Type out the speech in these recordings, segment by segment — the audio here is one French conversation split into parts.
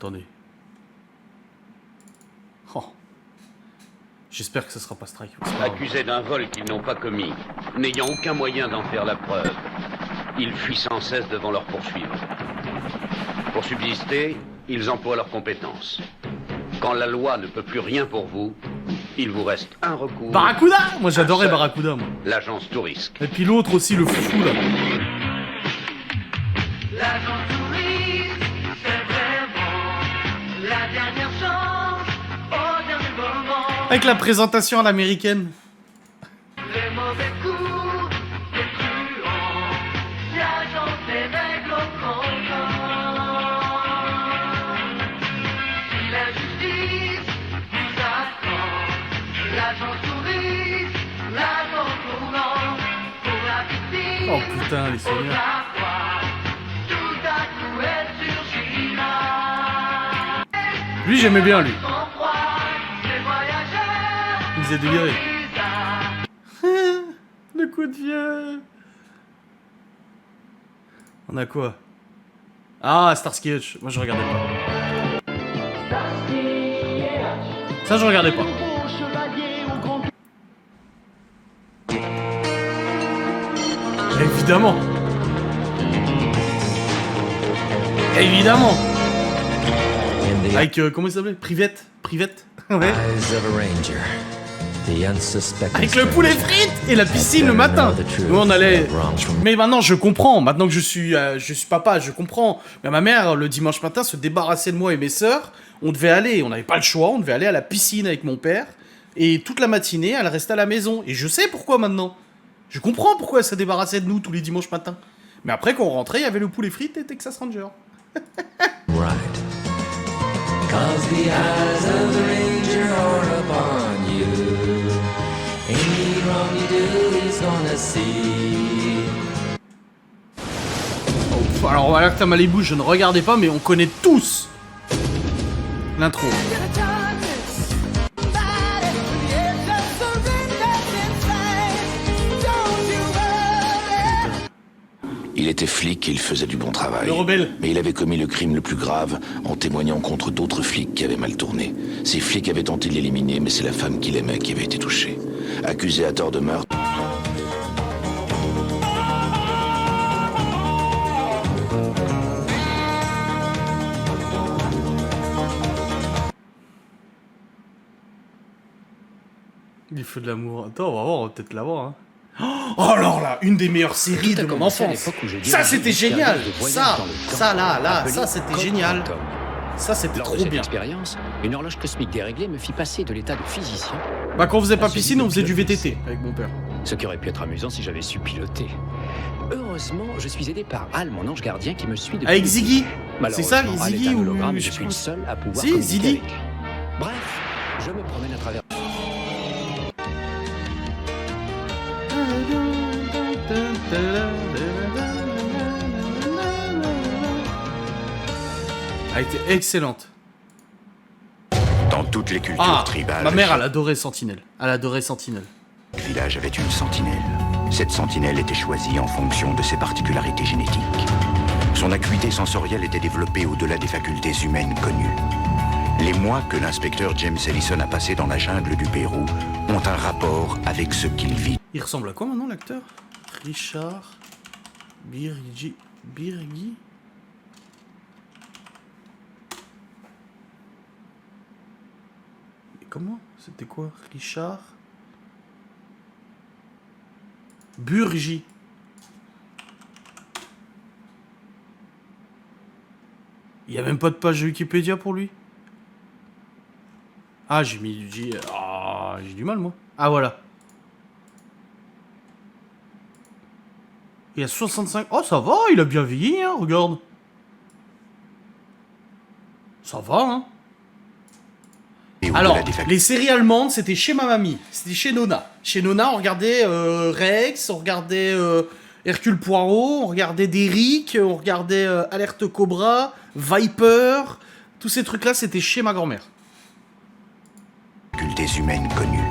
attendez. Oh. J'espère que ce sera pas Strike. Accusés d'un vol qu'ils n'ont pas commis, n'ayant aucun moyen d'en faire la preuve, ils fuient sans cesse devant leurs poursuivants. Pour subsister, ils emploient leurs compétences. Quand la loi ne peut plus rien pour vous, il vous reste un recours. Barracuda! Moi j'adorais Barracuda, moi. L'agence Tourisque. Et puis l'autre aussi, le foufou, là. L'agence Tourisque, c'est vraiment la dernière chance au dernier moment. Avec la présentation à l'américaine. Les mauvais coups, les truands, l'agence des règles au comptant. Si la justice vous attend, l'agence Tourisque, l'agence tournant, pour la victime. Oh putain, les seigneurs. Lui, j'aimais bien, lui. Il faisait délirer. Le coup de vieux. On a quoi? Ah, Starsky et Hutch. Moi, je regardais pas. Ça, je regardais pas. Évidemment. Évidemment. Avec, comment il s'appelait? Privette. Ouais. Avec le poulet frites et la piscine le matin. Nous on allait. Mais maintenant je comprends. Maintenant que je suis papa, je comprends. Mais ma mère le dimanche matin se débarrassait de moi et mes sœurs. On devait aller. On n'avait pas le choix. On devait aller à la piscine avec mon père. Et toute la matinée, elle restait à la maison. Et je sais pourquoi maintenant. Je comprends pourquoi elle se débarrassait de nous tous les dimanches matins. Mais après quand on rentrait, il y avait le poulet frites et Texas Ranger. Right. 'Cause the eyes of the ranger are upon you. Any wrong you do, he's gonna see. Oh, alors Alerte à Malibu, je ne regardais pas, mais on connaît tous l'intro. Il était flic et il faisait du bon travail. Le rebelle. Mais il avait commis le crime le plus grave en témoignant contre d'autres flics qui avaient mal tourné. Ces flics avaient tenté de l'éliminer, mais c'est la femme qu'il aimait qui avait été touchée. Accusé à tort de meurtre... Les feux de l'amour. Attends, on va voir, on va peut-être l'avoir. Hein. Oh alors là, une des meilleures séries de mon enfance. Ça c'était génial. Ça c'était génial. Ça c'était Lors de trop cette bien. expérience, une horloge cosmique déréglée me fit passer de l'état de physicien. Bah quand on faisait pas à celui piscine, de on faisait du pilote VTT d'essai. avec mon père. Ce qui aurait pu être amusant si j'avais su piloter. Heureusement, je suis aidé par Al, mon ange gardien, qui me suit depuis... Avec Ziggy. Malheureusement, C'est ça, Al Ziggy est un ou hologramme et je je suis le pense. seul à pouvoir Si, communiquer Ziggy. avec lui. Bref, je me promène à travers... Elle était excellente. Dans toutes les cultures tribales, ma mère, elle adorait Sentinelle. Elle adorait Sentinelle. chaque village avait une sentinelle. Cette sentinelle était choisie en fonction de ses particularités génétiques. Son acuité sensorielle était développée au-delà des facultés humaines connues. Les mois que l'inspecteur James Ellison a passés dans la jungle du Pérou ont un rapport avec ce qu'il vit. Il ressemble à quoi maintenant l'acteur? Richard Birgi. Mais comment? C'était quoi? Richard Burgi. Il n'y a même pas de page Wikipédia pour lui. Ah, j'ai mis du... Ah, j'ai du mal, moi. Ah, voilà. Il a 65... Oh, ça va, il a bien vieilli, hein, regarde. Ça va, hein. Alors, les séries allemandes, c'était chez ma mamie. C'était chez Nona. Chez Nona, on regardait Rex, on regardait Hercule Poirot, on regardait Derrick, on regardait Alerte Cobra, Viper. Tous ces trucs-là, c'était chez ma grand-mère. Facultés humaines connues.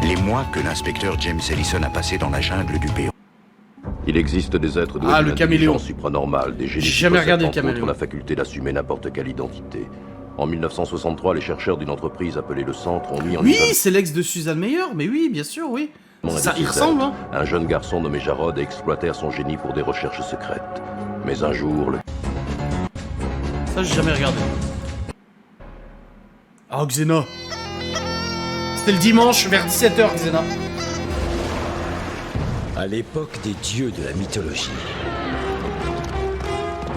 Les mois que l'inspecteur James Ellison a passés dans la jungle du Pérou. Il existe des êtres doués Ah, d'une le caméléon. intelligence supranormale, des génies J'ai qui jamais possèdent regardé le entre autres caméléon. la faculté d'assumer n'importe quelle identité. En 1963, les chercheurs d'une entreprise appelée le Centre ont mis en Oui, isolement c'est l'ex de Suzanne Meyer, mais oui, bien sûr, oui. Ça, de il ses ressemble, êtres. hein. Un jeune garçon nommé Jarod exploitèrent son génie pour des recherches secrètes. Mais un jour, le Ça, j'ai jamais regardé. Ah, Xena. C'était le dimanche vers 17h, Xena. À l'époque des dieux de la mythologie,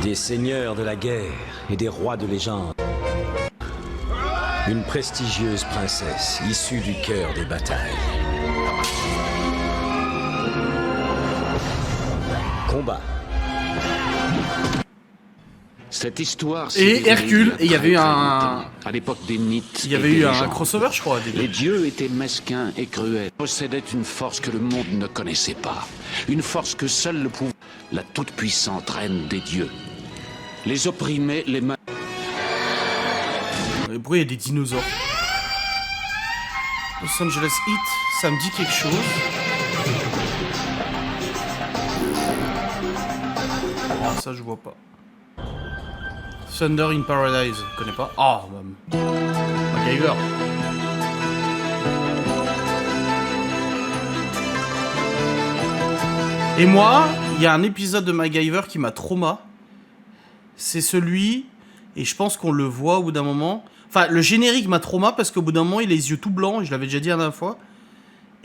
des seigneurs de la guerre et des rois de légende, une prestigieuse princesse issue du cœur des batailles. Combat. Cette histoire s'est Et déroulée Hercule, il y a et il y avait très, eu très un... longtemps, à l'époque des mythes. Il y avait et des eu un légendes. crossover, je crois. Les dieux étaient mesquins et cruels. Ils possédaient une force que le monde ne connaissait pas. Une force que seul le pouvoir, la toute-puissante reine des dieux, les opprimait, les ma... Pourquoi il y a des dinosaures? Los Angeles Heat, ça me dit quelque chose. Ah, ça je vois pas. Thunder in Paradise, je connais pas. Ah, MacGyver. Et moi, il y a un épisode de MacGyver qui m'a trauma. C'est celui, et je pense qu'on le voit au bout d'un moment. Enfin, le générique m'a trauma parce qu'au bout d'un moment, il a les yeux tout blancs, et je l'avais déjà dit la dernière fois.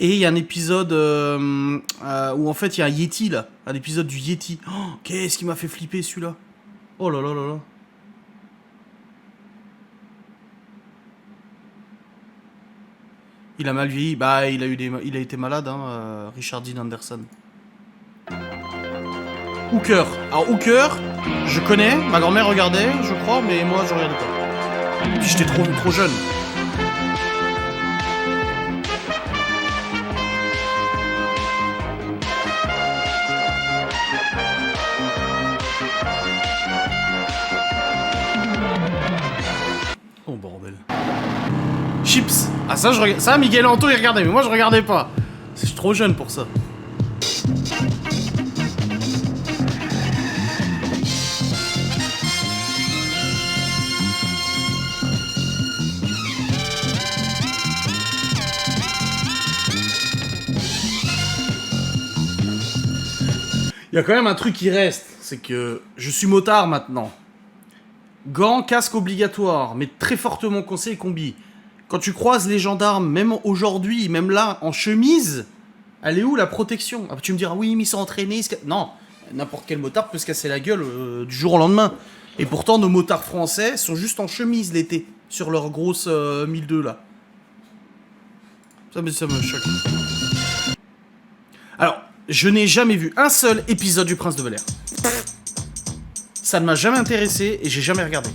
Et il y a un épisode où en fait il y a un Yeti là. Un épisode du Yeti. Oh, qu'est-ce qui m'a fait flipper celui-là? Oh là là là là. Il a mal vieilli. Bah, il a été malade, hein, Richard Dean Anderson. Hooker. Alors, Hooker, je connais. Ma grand-mère regardait, je crois, mais moi, je regardais pas. Puis j'étais trop jeune. Oh bordel. Chips. Ah ça je regarde. Ça Miguel Anto il regardait, mais moi je regardais pas. Je suis trop jeune pour ça. Il y a quand même un truc qui reste, c'est que je suis motard maintenant. Gants, casque obligatoire, mais très fortement conseillé combi. Quand tu croises les gendarmes, même aujourd'hui, même là, en chemise, elle est où la protection? Ah, tu me diras, oui, mais ils sont entraînés. Non, n'importe quel motard peut se casser la gueule du jour au lendemain. Et pourtant, nos motards français sont juste en chemise l'été, sur leur grosse 1002 là. Ça me choque. Alors, je n'ai jamais vu un seul épisode du Prince de Bel-Air. Ça ne m'a jamais intéressé et j'ai jamais regardé.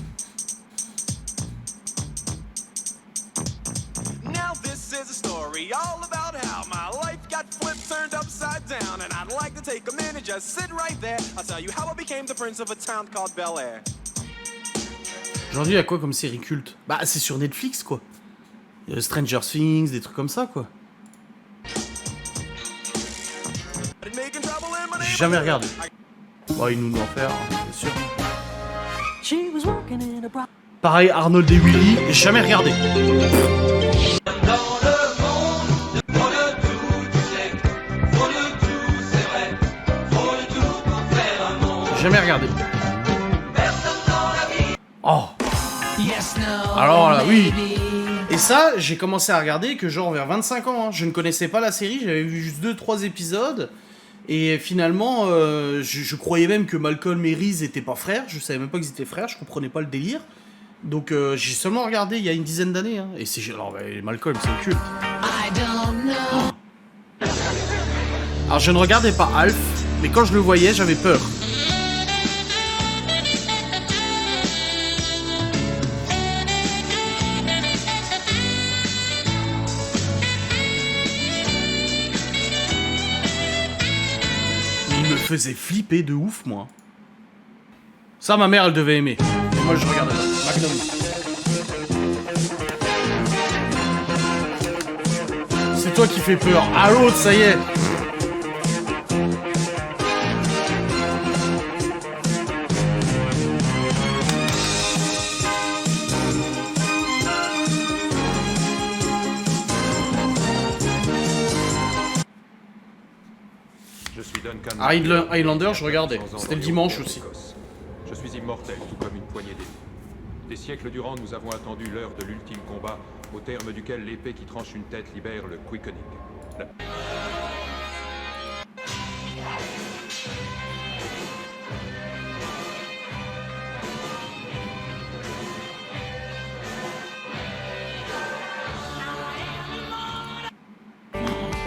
Now this is a story all about how my life got flipped, turned upside down, and I'd like to take a minute, just sit right there. I'll tell you how I became the prince of a town called Bel Air. Aujourd'hui, il y a quoi comme série culte? Bah, c'est sur Netflix, quoi. Il y a Stranger Things, des trucs comme ça, quoi. J'ai jamais regardé. Bon, ils nous l'ont fait, c'est sûr. Pareil, Arnold et Willy, jamais regardé. Jamais regardé. Oh. Alors là, oui. Et ça, j'ai commencé à regarder que genre vers 25 ans. Hein. Je ne connaissais pas la série, j'avais vu juste 2-3 épisodes. Et finalement, je croyais même que Malcolm et Reese étaient pas frères. Je savais même pas qu'ils étaient frères, je comprenais pas le délire. Donc j'ai seulement regardé il y a une dizaine d'années. Hein. Et c'est... Alors, bah, Malcolm, c'est culte. Oh. Alors je ne regardais pas Alf, mais quand je le voyais, j'avais peur. Il me faisait flipper de ouf, moi. Ça, ma mère, elle devait aimer. Et moi, je regardais pas. Magnum. C'est toi qui fais peur. Ah, l'autre, ça y est. Duncan. Highlander, je regardais. C'était le dimanche aussi. Je suis immortel, tout comme une poignée d'épées. Des siècles durant, nous avons attendu l'heure de l'ultime combat, au terme duquel l'épée qui tranche une tête libère le quickening.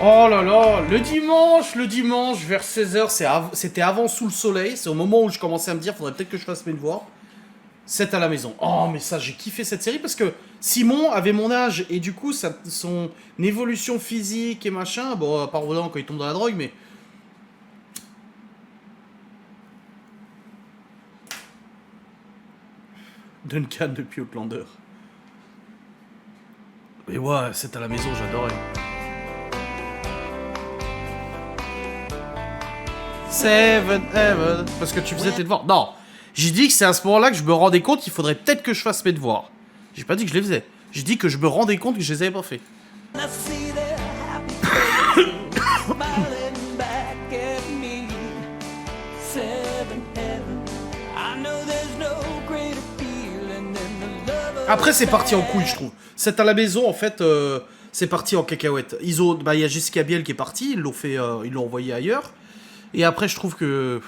Oh là là, le dimanche vers 16h, c'était avant Sous le Soleil, c'est au moment où je commençais à me dire, faudrait peut-être que je fasse mes devoirs. C'est à la maison. Oh, mais ça, j'ai kiffé cette série parce que Simon avait mon âge et du coup, son évolution physique et machin, bon, à part Roland quand il tombe dans la drogue, mais... Duncan depuis Outlander. Mais ouais, c'est à la maison, j'adorais. Seven Heaven. Parce que tu faisais tes devoirs. Non, j'ai dit que c'est à ce moment-là que je me rendais compte qu'il faudrait peut-être que je fasse mes devoirs. J'ai pas dit que je les faisais. J'ai dit que je me rendais compte que je les avais pas fait. Après, c'est parti en couille, je trouve. C'est à la maison, en fait, c'est parti en cacahuète. Il y a Jessica Biel qui est partie, ils l'ont envoyé ailleurs. Et après, je trouve que...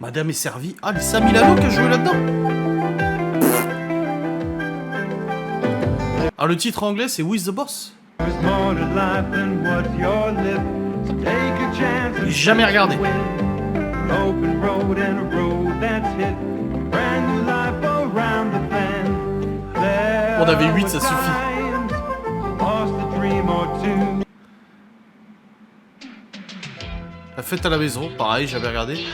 Madame est servie. Ah, Lisa Milano qui a joué là-dedans. Ah, le titre anglais, c'est Who is the Boss? J'ai jamais regardé. On avait 8, ça suffit. La fête à la maison, pareil, j'avais regardé.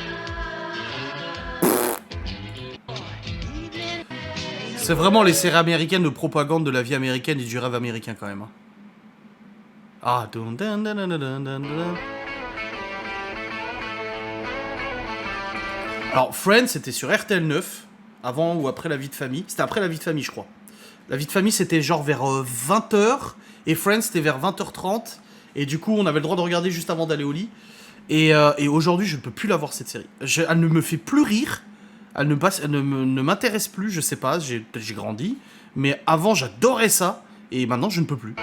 C'est vraiment les séries américaines de propagande de la vie américaine et du rêve américain quand même. Hein. Ah, dun, dun, dun, dun, dun, dun, dun. Alors, Friends, c'était sur RTL 9, avant ou après La Vie de Famille. C'était après La Vie de Famille, je crois. La Vie de Famille, c'était genre vers 20h, et Friends, c'était vers 20h30, et du coup, on avait le droit de regarder juste avant d'aller au lit. Et aujourd'hui, je ne peux plus la voir, cette série. Elle ne me fait plus rire, elle ne m'intéresse plus, je sais pas, j'ai grandi, mais avant, j'adorais ça, et maintenant, je ne peux plus.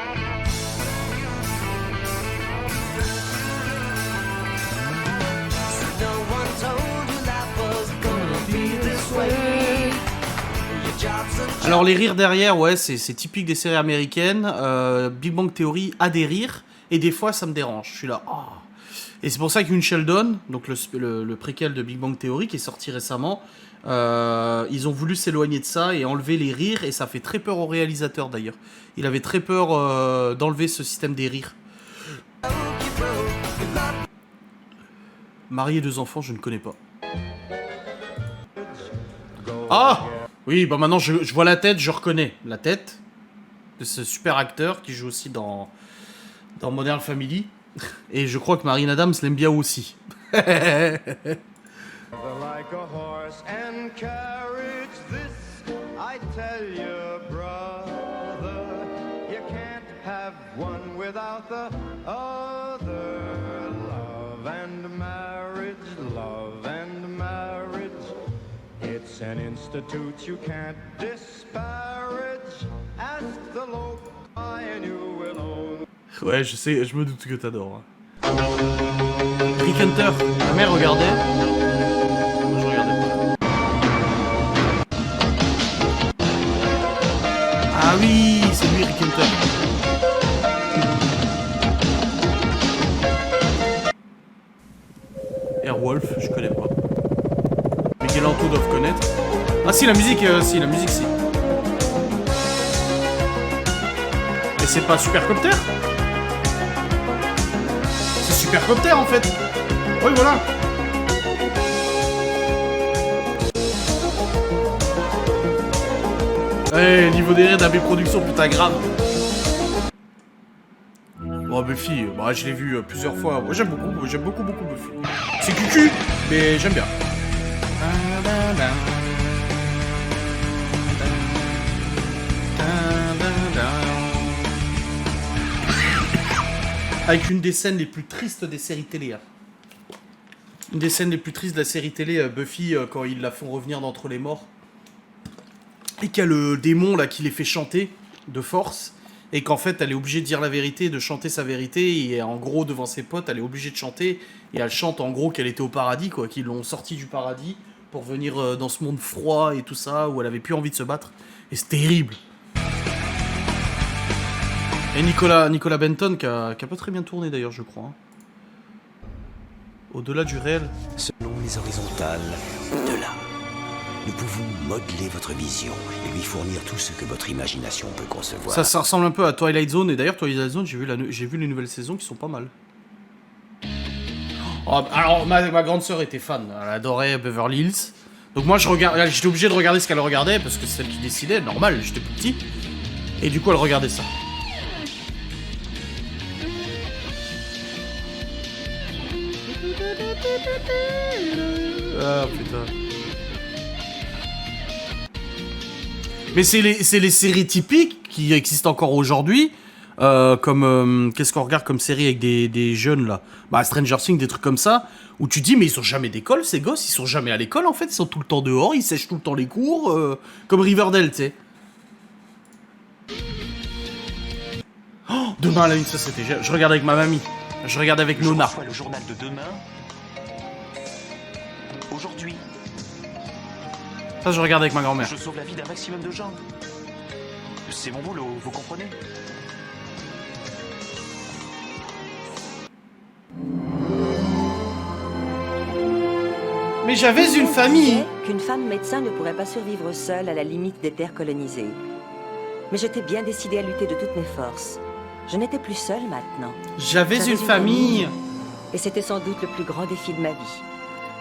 Alors les rires derrière, ouais, c'est typique des séries américaines. Big Bang Theory a des rires, et des fois ça me dérange. Je suis là, oh. Et c'est pour ça qu'une Sheldon, donc le préquel de Big Bang Theory qui est sorti récemment, ils ont voulu s'éloigner de ça et enlever les rires, et ça fait très peur au réalisateur d'ailleurs. Il avait très peur d'enlever ce système des rires. Marié 2 enfants, je ne connais pas. Ah! Oui, bah maintenant je vois la tête, je reconnais la tête de ce super acteur qui joue aussi dans Modern Family. Et je crois que Marine Adams l'aime bien aussi. It's an institute you can't disparage. Ask the local and you will own. Ouais, je sais, je me doute que t'adores. Rick Hunter, ma mère regardait. Moi, je regardais pas. Ah oui, c'est lui, Rick Hunter. Airwolf, je connais pas. Michelangelo doivent connaître. Ah si, la musique, si. Mais c'est pas Supercopter? C'est Supercopter en fait. Oui, voilà. Eh, niveau des rires d'AB Productions, putain, grave. Bon, Buffy, bah, je l'ai vu plusieurs fois. Moi, j'aime beaucoup Buffy. C'est cucu, mais j'aime bien. Avec une des scènes les plus tristes des séries télé. Hein. Une des scènes les plus tristes de la série télé, Buffy, quand ils la font revenir d'entre les morts. Et qu'il y a le démon là qui les fait chanter de force. Et qu'en fait, elle est obligée de dire la vérité, de chanter sa vérité. Et en gros, devant ses potes, elle est obligée de chanter. Et elle chante en gros qu'elle était au paradis, quoi. Qu'ils l'ont sortie du paradis pour venir dans ce monde froid et tout ça, où elle avait plus envie de se battre. Et c'est terrible. Et Nicolas Benton, qui a pas très bien tourné d'ailleurs, je crois. Hein. Au-delà du réel. Selon les horizontales, au-delà, nous pouvons modeler votre vision et lui fournir tout ce que votre imagination peut concevoir. Ça ressemble un peu à Twilight Zone. Et d'ailleurs, Twilight Zone, j'ai vu les nouvelles saisons qui sont pas mal. Oh, alors, ma grande sœur était fan. Elle adorait Beverly Hills. Donc moi, j'étais obligé de regarder ce qu'elle regardait, parce que c'est celle qui décidait, normal, j'étais plus petit. Et du coup, elle regardait ça. Ah putain. Mais c'est les séries typiques qui existent encore aujourd'hui. Comme qu'est-ce qu'on regarde comme série avec des jeunes là, bah Stranger Things, des trucs comme ça, où tu dis mais ils sont jamais d'école ces gosses, ils sont jamais à l'école en fait, ils sont tout le temps dehors, ils sèchent tout le temps les cours, comme Riverdale, tu sais. Oh, demain à la une, ça c'était, je regarde avec ma mamie, je regarde avec Nona. Je reçois le journal de demain. Aujourd'hui. Ça je regarde avec ma grand-mère. Je sauve la vie d'un maximum de gens. C'est mon boulot, vous comprenez? Mais j'avais une famille. Qu'une femme médecin ne pourrait pas survivre seule à la limite des terres colonisées. Mais j'étais bien décidée à lutter de toutes mes forces. Je n'étais plus seule maintenant. J'avais une famille. Et c'était sans doute le plus grand défi de ma vie.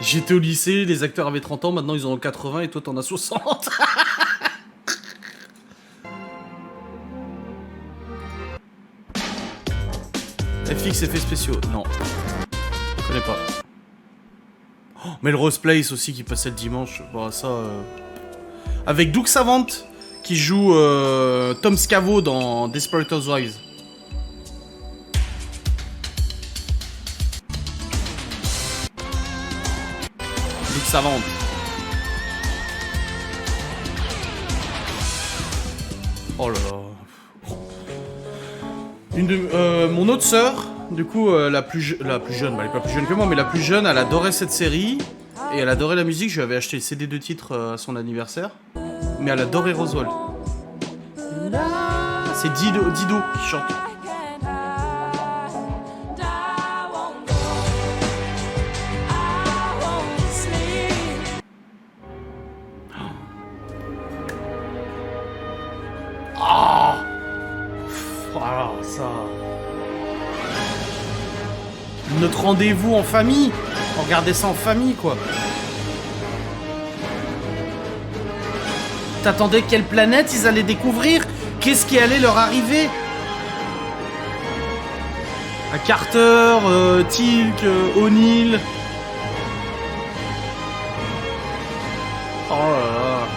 J'étais au lycée, les acteurs avaient 30 ans, maintenant ils en ont 80 et toi t'en as 60. FX effets spéciaux, non. Je connais pas. Oh, Melrose Place aussi qui passait le dimanche. Bon, ça. Avec Doug Savant qui joue Tom Scavo dans Desperate Housewives. Doug Savant. Oh là là. Mon autre sœur, du coup, la plus jeune, bah, elle est pas plus jeune que moi, mais la plus jeune, elle adorait cette série, et elle adorait la musique, je lui avais acheté le CD de titre à son anniversaire, mais elle adorait Roswell. C'est Dido qui chante. Ah! Voilà, ça. Notre rendez-vous en famille. On regardait ça en famille, quoi. T'attendais quelle planète ils allaient découvrir? Qu'est-ce qui allait leur arriver? À Carter, Teal'c, O'Neill. Oh là là.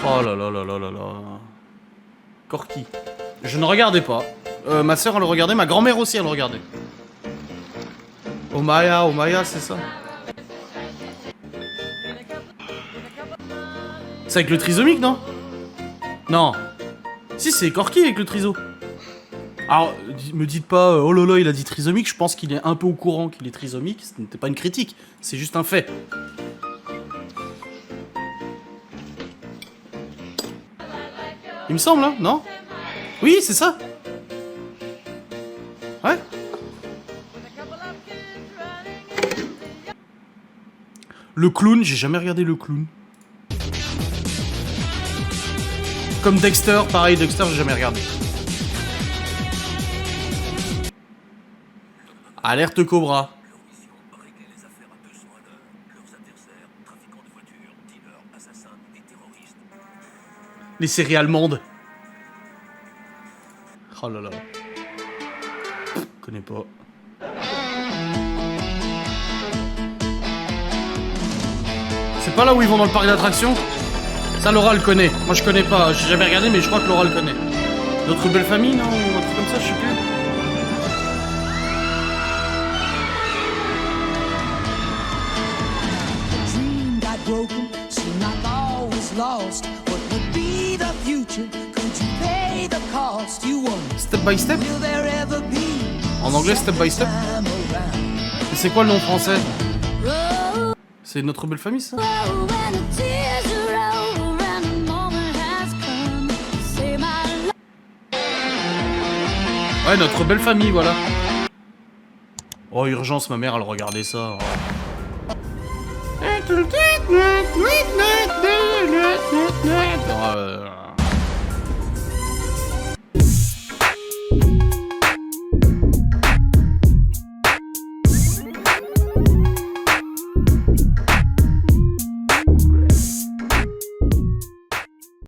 Oh là là là là là là. Corky. Je ne regardais pas. Ma soeur elle le regardait, ma grand-mère aussi elle le regardait. Omaya, c'est ça. C'est avec le trisomique, non? Non. Si, c'est Corky avec le triso. Alors, me dites pas, oh là là, il a dit trisomique, je pense qu'il est un peu au courant qu'il est trisomique. Ce n'était pas une critique, c'est juste un fait. Il me semble, hein, non? Oui, c'est ça. Ouais. Le clown, j'ai jamais regardé le clown. Comme Dexter, pareil, Dexter, j'ai jamais regardé. Alerte Cobra. Les séries allemandes. Oh là là. Je connais pas. C'est pas là où ils vont dans le parc d'attractions? Ça, Laura le connaît. Moi, je connais pas. J'ai jamais regardé, mais je crois que Laura le connaît. Notre belle famille, non? Ou un truc comme ça, je sais plus. Step by step? En anglais, step by step? Et c'est quoi le nom français? C'est Notre belle famille, ça? Ouais, Notre belle famille, voilà. Oh, urgence, ma mère, elle regardait ça. Oh.